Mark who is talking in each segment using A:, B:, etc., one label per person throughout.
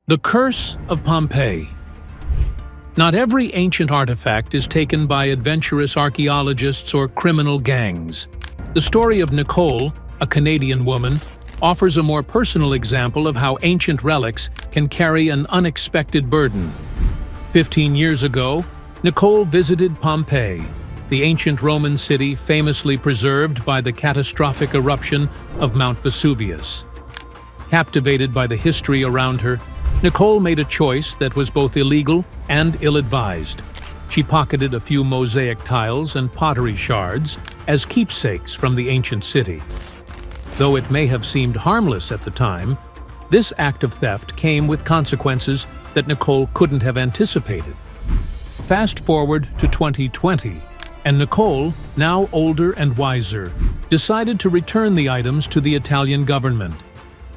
A: The Curse of Pompeii. Not every ancient artifact is taken by adventurous archaeologists or criminal gangs. The story of Nicole, a Canadian woman, offers a more personal example of how ancient relics can carry an unexpected burden. 15 years ago, Nicole visited Pompeii, the ancient Roman city famously preserved by the catastrophic eruption of Mount Vesuvius. Captivated by the history around her, Nicole made a choice that was both illegal and ill-advised. She pocketed a few mosaic tiles and pottery shards as keepsakes from the ancient city. Though it may have seemed harmless at the time, this act of theft came with consequences that Nicole couldn't have anticipated. Fast forward to 2020, and Nicole, now older and wiser, decided to return the items to the Italian government.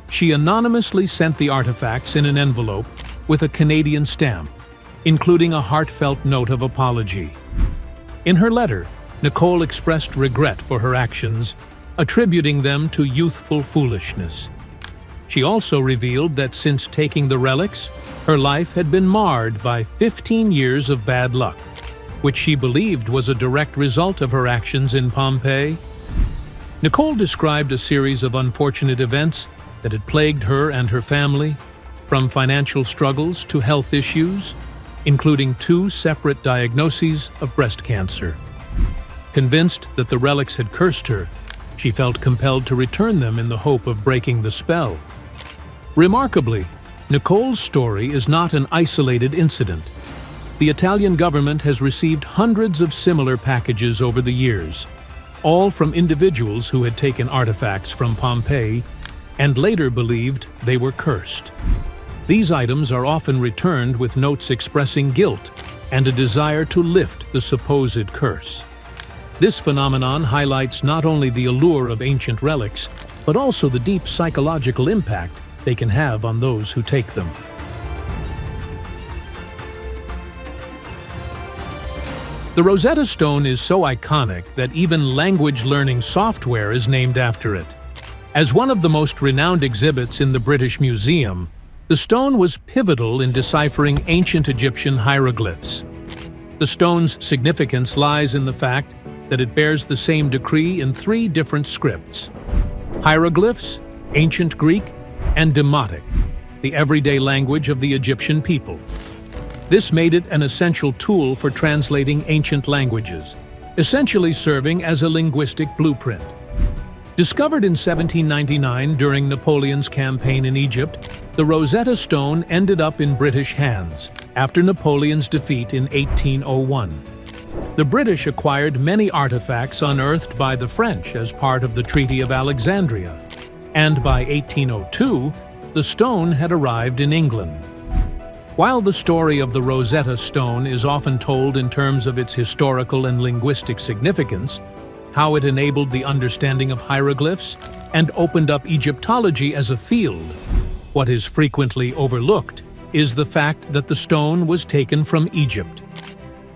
A: She anonymously sent the artifacts in an envelope with a Canadian stamp, including a heartfelt note of apology. In her letter, Nicole expressed regret for her actions, attributing them to youthful foolishness. She also revealed that since taking the relics, her life had been marred by 15 years of bad luck, which she believed was a direct result of her actions in Pompeii. Nicole described a series of unfortunate events that had plagued her and her family, from financial struggles to health issues, including 2 separate diagnoses of breast cancer. Convinced that the relics had cursed her, she felt compelled to return them in the hope of breaking the spell. Remarkably, Nicole's story is not an isolated incident. The Italian government has received hundreds of similar packages over the years, all from individuals who had taken artifacts from Pompeii and later believed they were cursed. These items are often returned with notes expressing guilt and a desire to lift the supposed curse. This phenomenon highlights not only the allure of ancient relics, but also the deep psychological impact they can have on those who take them. The Rosetta Stone is so iconic that even language learning software is named after it. As one of the most renowned exhibits in the British Museum, the stone was pivotal in deciphering ancient Egyptian hieroglyphs. The stone's significance lies in the fact that it bears the same decree in 3 different scripts: hieroglyphs, ancient Greek, and Demotic, the everyday language of the Egyptian people. This made it an essential tool for translating ancient languages, essentially serving as a linguistic blueprint. Discovered in 1799 during Napoleon's campaign in Egypt, the Rosetta Stone ended up in British hands after Napoleon's defeat in 1801. The British acquired many artifacts unearthed by the French as part of the Treaty of Alexandria, and by 1802, the stone had arrived in England. While the story of the Rosetta Stone is often told in terms of its historical and linguistic significance, how it enabled the understanding of hieroglyphs and opened up Egyptology as a field, what is frequently overlooked is the fact that the stone was taken from Egypt.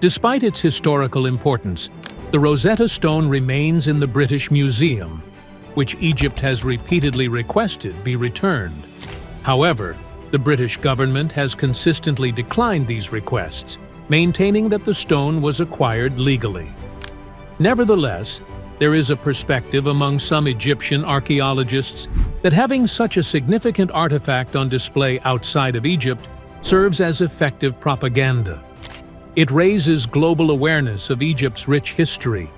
A: Despite its historical importance, the Rosetta Stone remains in the British Museum, which Egypt has repeatedly requested be returned. However, the British government has consistently declined these requests, maintaining that the stone was acquired legally. Nevertheless, there is a perspective among some Egyptian archaeologists that having such a significant artifact on display outside of Egypt serves as effective propaganda. It raises global awareness of Egypt's rich history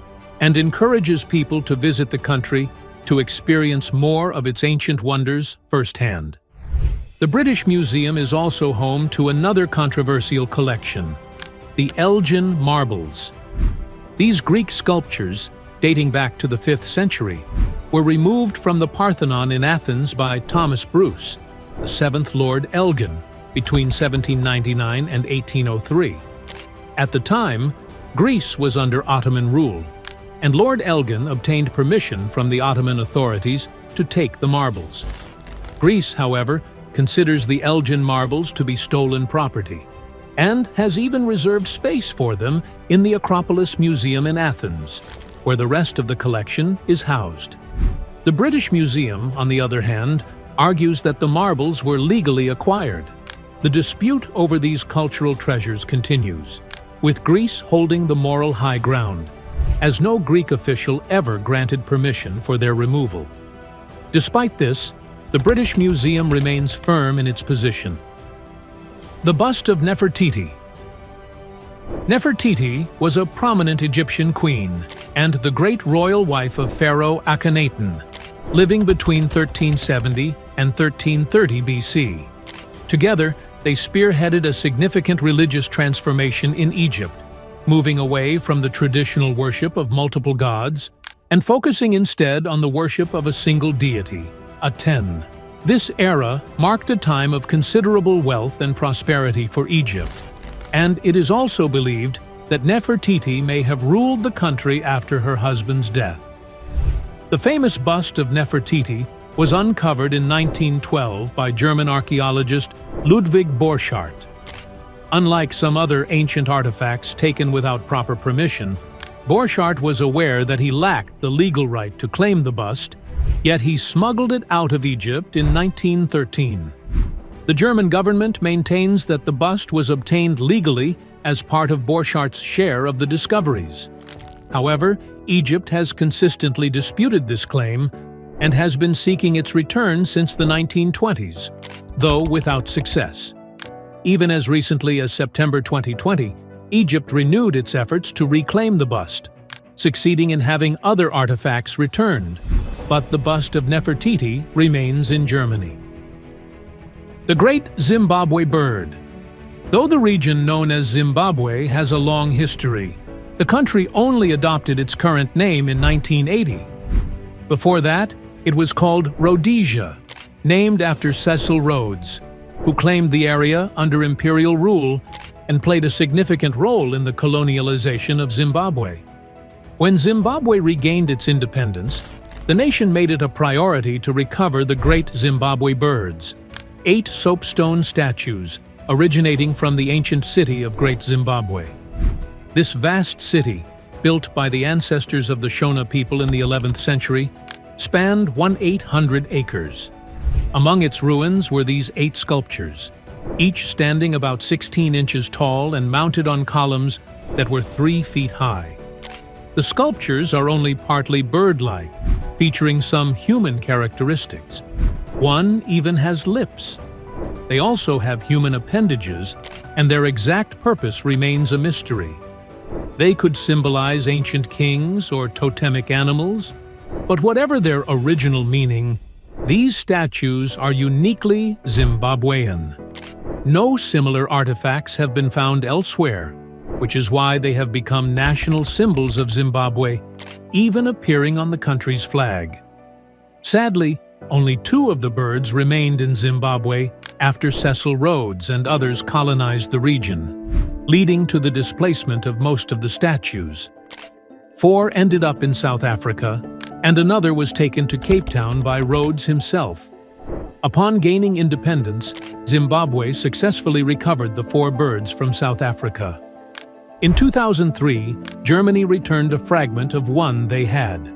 A: and encourages people to visit the country to experience more of its ancient wonders firsthand. The British Museum is also home to another controversial collection, the Elgin marbles. These Greek sculptures, dating back to the 5th century, were removed from the Parthenon in Athens by Thomas Bruce, the 7th Lord Elgin, between 1799 and 1803. At the time, Greece was under Ottoman rule, and Lord Elgin obtained permission from the Ottoman authorities to take the marbles. Greece, however, considers the Elgin marbles to be stolen property, and has even reserved space for them in the Acropolis Museum in Athens, where the rest of the collection is housed. The British Museum, on the other hand, argues that the marbles were legally acquired. The dispute over these cultural treasures continues, with Greece holding the moral high ground, as no Greek official ever granted permission for their removal. Despite this, the British Museum remains firm in its position. The bust of Nefertiti. Nefertiti was a prominent Egyptian queen and the great royal wife of Pharaoh Akhenaten, living between 1370 and 1330 BC. Together, they spearheaded a significant religious transformation in Egypt, moving away from the traditional worship of multiple gods and focusing instead on the worship of a single deity, Aten. This era marked a time of considerable wealth and prosperity for Egypt, and it is also believed that Nefertiti may have ruled the country after her husband's death. The famous bust of Nefertiti was uncovered in 1912 by German archaeologist Ludwig Borchardt. Unlike some other ancient artifacts taken without proper permission, Borchardt was aware that he lacked the legal right to claim the bust, yet he smuggled it out of Egypt in 1913. The German government maintains that the bust was obtained legally as part of Borchardt's share of the discoveries. However, Egypt has consistently disputed this claim and has been seeking its return since the 1920s, though without success. Even as recently as September 2020, Egypt renewed its efforts to reclaim the bust, succeeding in having other artifacts returned, but the bust of Nefertiti remains in Germany. The Great Zimbabwe Bird. Though the region known as Zimbabwe has a long history, the country only adopted its current name in 1980. Before that, it was called Rhodesia, named after Cecil Rhodes, who claimed the area under imperial rule and played a significant role in the colonialization of Zimbabwe. When Zimbabwe regained its independence, the nation made it a priority to recover the Great Zimbabwe Birds, 8 soapstone statues originating from the ancient city of Great Zimbabwe. This vast city, built by the ancestors of the Shona people in the 11th century, spanned 1,800 acres. Among its ruins were these 8 sculptures, each standing about 16 inches tall and mounted on columns that were 3 feet high. The sculptures are only partly bird-like, featuring some human characteristics. One even has lips. They also have human appendages, and their exact purpose remains a mystery. They could symbolize ancient kings or totemic animals, but whatever their original meaning, these statues are uniquely Zimbabwean. No similar artifacts have been found elsewhere, which is why they have become national symbols of Zimbabwe, even appearing on the country's flag. Sadly, only 2 of the birds remained in Zimbabwe after Cecil Rhodes and others colonized the region, leading to the displacement of most of the statues. 4 ended up in South Africa, and another was taken to Cape Town by Rhodes himself. Upon gaining independence, Zimbabwe successfully recovered the 4 birds from South Africa. In 2003, Germany returned a fragment of one they had.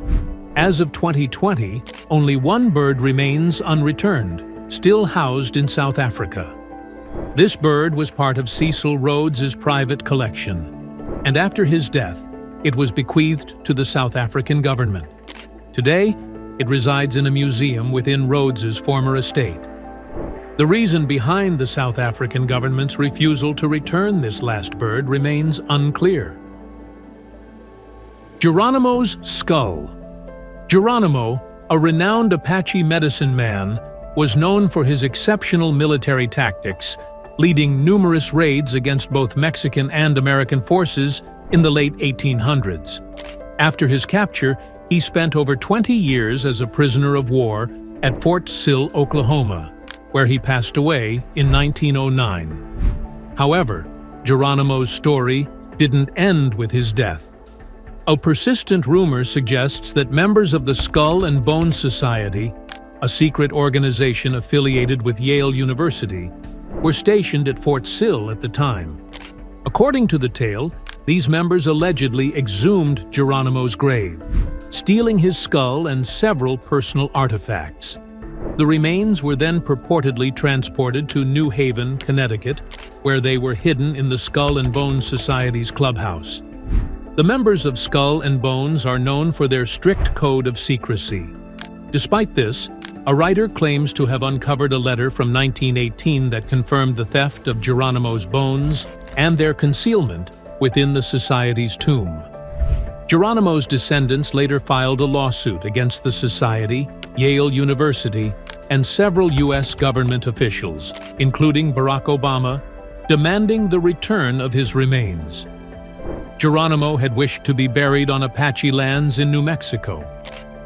A: As of 2020, only 1 bird remains unreturned, still housed in South Africa. This bird was part of Cecil Rhodes's private collection, and after his death, it was bequeathed to the South African government. Today, it resides in a museum within Rhodes's former estate. The reason behind the South African government's refusal to return this last bird remains unclear. Geronimo's skull. Geronimo, a renowned Apache medicine man, was known for his exceptional military tactics, leading numerous raids against both Mexican and American forces in the late 1800s. After his capture, he spent over 20 years as a prisoner of war at Fort Sill, Oklahoma, where he passed away in 1909. However, Geronimo's story didn't end with his death. A persistent rumor suggests that members of the Skull and Bone Society, a secret organization affiliated with Yale University, were stationed at Fort Sill at the time. According to the tale, these members allegedly exhumed Geronimo's grave, stealing his skull and several personal artifacts. The remains were then purportedly transported to New Haven, Connecticut, where they were hidden in the Skull and Bones Society's clubhouse. The members of Skull and Bones are known for their strict code of secrecy. Despite this, a writer claims to have uncovered a letter from 1918 that confirmed the theft of Geronimo's bones and their concealment within the Society's tomb. Geronimo's descendants later filed a lawsuit against the Society, Yale University, and several U.S. government officials, including Barack Obama, demanding the return of his remains. Geronimo had wished to be buried on Apache lands in New Mexico.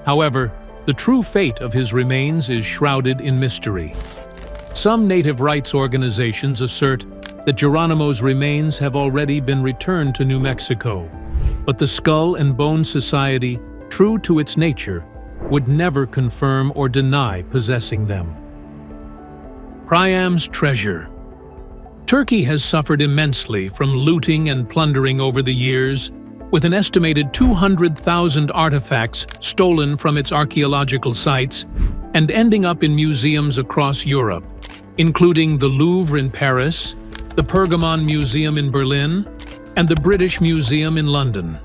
A: However, the true fate of his remains is shrouded in mystery. Some native rights organizations assert that Geronimo's remains have already been returned to New Mexico, but the Skull and Bones Society, true to its nature, would never confirm or deny possessing them. Priam's treasure. Turkey has suffered immensely from looting and plundering over the years, with an estimated 200,000 artifacts stolen from its archaeological sites and ending up in museums across Europe, including the Louvre in Paris, the Pergamon Museum in Berlin, and the British Museum in London.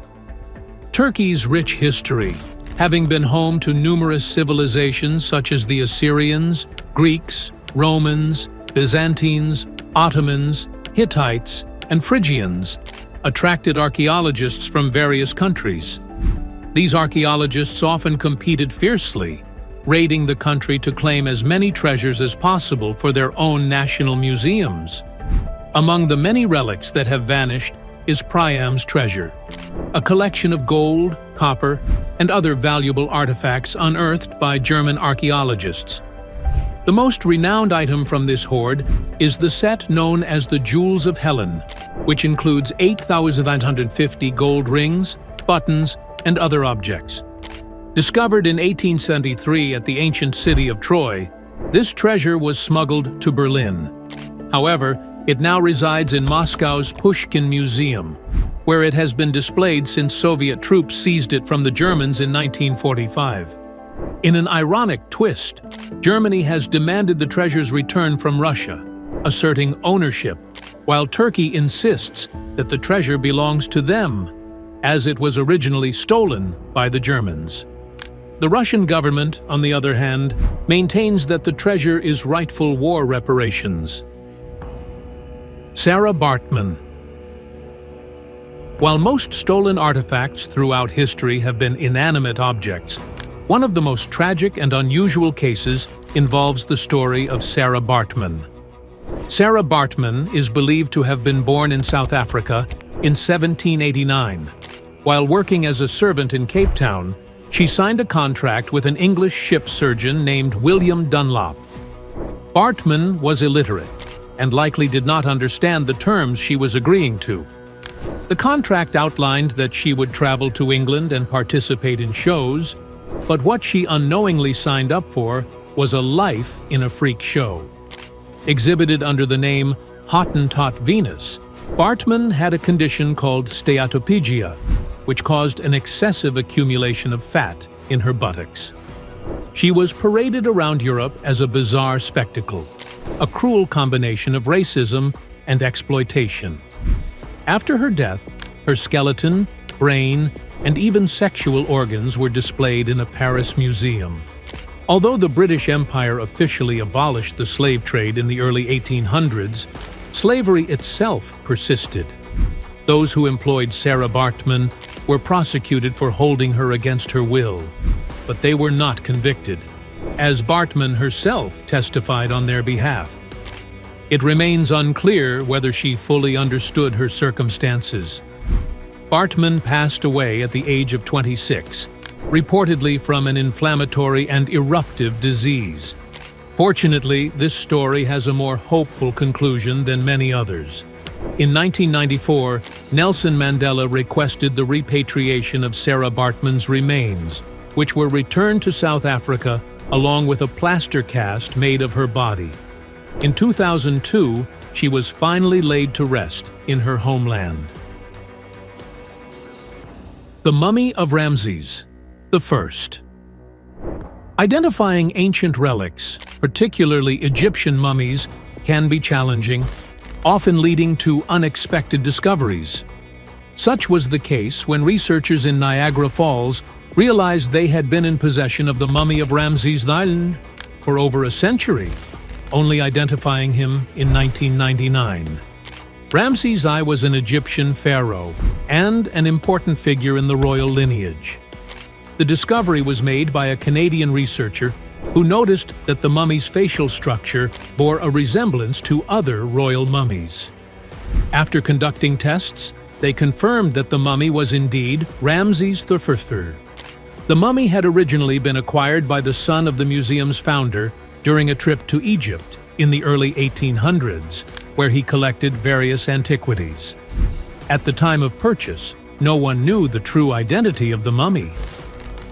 A: Turkey's rich history, having been home to numerous civilizations such as the Assyrians, Greeks, Romans, Byzantines, Ottomans, Hittites, and Phrygians, attracted archaeologists from various countries. These archaeologists often competed fiercely, raiding the country to claim as many treasures as possible for their own national museums. Among the many relics that have vanished is Priam's treasure, a collection of gold, copper, and other valuable artifacts unearthed by German archaeologists. The most renowned item from this hoard is the set known as the Jewels of Helen, which includes 8,950 gold rings, buttons, and other objects. Discovered in 1873 at the ancient city of Troy, this treasure was smuggled to Berlin. However, it now resides in Moscow's Pushkin Museum, where it has been displayed since Soviet troops seized it from the Germans in 1945. In an ironic twist, Germany has demanded the treasure's return from Russia, asserting ownership, while Turkey insists that the treasure belongs to them, as it was originally stolen by the Germans. The Russian government, on the other hand, maintains that the treasure is rightful war reparations. Sarah Bartman. While most stolen artifacts throughout history have been inanimate objects, one of the most tragic and unusual cases involves the story of Sarah Bartman. Sarah Bartman is believed to have been born in South Africa in 1789. While working as a servant in Cape Town, she signed a contract with an English ship surgeon named William Dunlop. Bartman was illiterate and likely did not understand the terms she was agreeing to. The contract outlined that she would travel to England and participate in shows, but what she unknowingly signed up for was a life in a freak show. Exhibited under the name Hottentot Venus, Bartman had a condition called steatopygia, which caused an excessive accumulation of fat in her buttocks. She was paraded around Europe as a bizarre spectacle, a cruel combination of racism and exploitation. After her death, her skeleton, brain, and even sexual organs were displayed in a Paris museum. Although the British Empire officially abolished the slave trade in the early 1800s, slavery itself persisted. Those who employed Sarah Bartman were prosecuted for holding her against her will, but they were not convicted, as Bartman herself testified on their behalf. It remains unclear whether she fully understood her circumstances. Bartman passed away at the age of 26, reportedly from an inflammatory and eruptive disease. Fortunately, this story has a more hopeful conclusion than many others. In 1994, Nelson Mandela requested the repatriation of Sarah Bartman's remains, which were returned to South Africa along with a plaster cast made of her body. In 2002, she was finally laid to rest in her homeland. The Mummy of Ramses I. Identifying ancient relics, particularly Egyptian mummies, can be challenging, often leading to unexpected discoveries. Such was the case when researchers in Niagara Falls realized they had been in possession of the mummy of Ramses II for over a century, only identifying him in 1999. Ramses I was an Egyptian pharaoh and an important figure in the royal lineage. The discovery was made by a Canadian researcher who noticed that the mummy's facial structure bore a resemblance to other royal mummies. After conducting tests, they confirmed that the mummy was indeed Ramses I. The mummy had originally been acquired by the son of the museum's founder during a trip to Egypt in the early 1800s, where he collected various antiquities. At the time of purchase, no one knew the true identity of the mummy.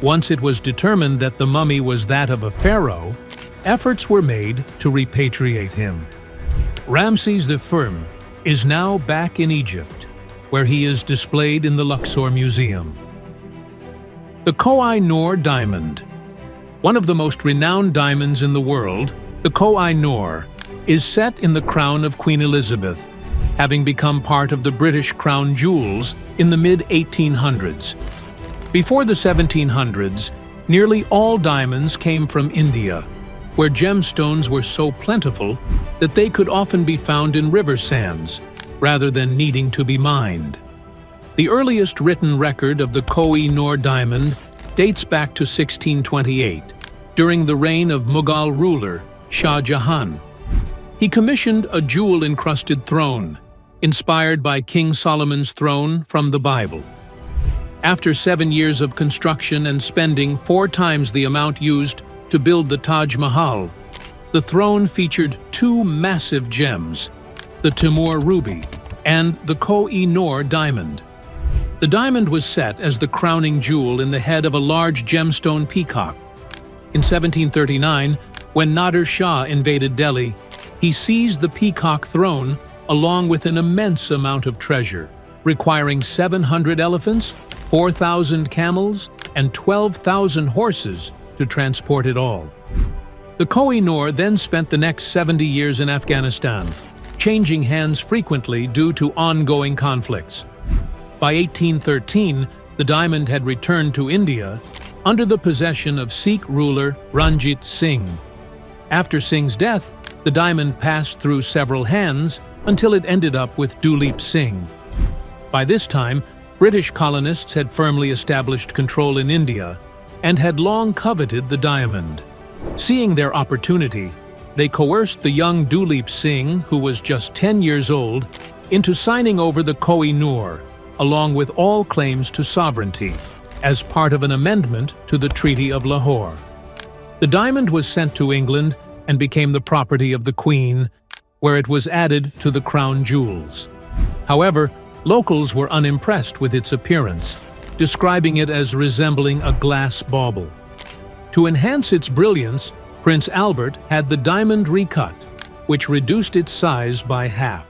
A: Once it was determined that the mummy was that of a pharaoh, efforts were made to repatriate him. Ramses I is now back in Egypt, where he is displayed in the Luxor Museum. The Koh-i-Noor Diamond. One of the most renowned diamonds in the world, the Koh-i-Noor is set in the crown of Queen Elizabeth, having become part of the British crown jewels in the mid-1800s. Before the 1700s, nearly all diamonds came from India, where gemstones were so plentiful that they could often be found in river sands, rather than needing to be mined. The earliest written record of the Koh-i-Noor diamond dates back to 1628, during the reign of Mughal ruler Shah Jahan. He commissioned a jewel-encrusted throne, inspired by King Solomon's throne from the Bible. After 7 years of construction and spending 4 times the amount used to build the Taj Mahal, the throne featured 2 massive gems, the Timur ruby and the Koh-i-Noor diamond. The diamond was set as the crowning jewel in the head of a large gemstone peacock. In 1739, when Nader Shah invaded Delhi, he seized the peacock throne along with an immense amount of treasure, requiring 700 elephants, 4,000 camels, and 12,000 horses to transport it all. The Koh-i-Noor then spent the next 70 years in Afghanistan, changing hands frequently due to ongoing conflicts. By 1813, the diamond had returned to India under the possession of Sikh ruler Ranjit Singh. After Singh's death, the diamond passed through several hands until it ended up with Duleep Singh. By this time, British colonists had firmly established control in India and had long coveted the diamond. Seeing their opportunity, they coerced the young Duleep Singh, who was just 10 years old, into signing over the Koh-i-Noor, along with all claims to sovereignty, as part of an amendment to the Treaty of Lahore. The diamond was sent to England and became the property of the Queen, where it was added to the crown jewels. However, locals were unimpressed with its appearance, describing it as resembling a glass bauble. To enhance its brilliance, Prince Albert had the diamond recut, which reduced its size by half.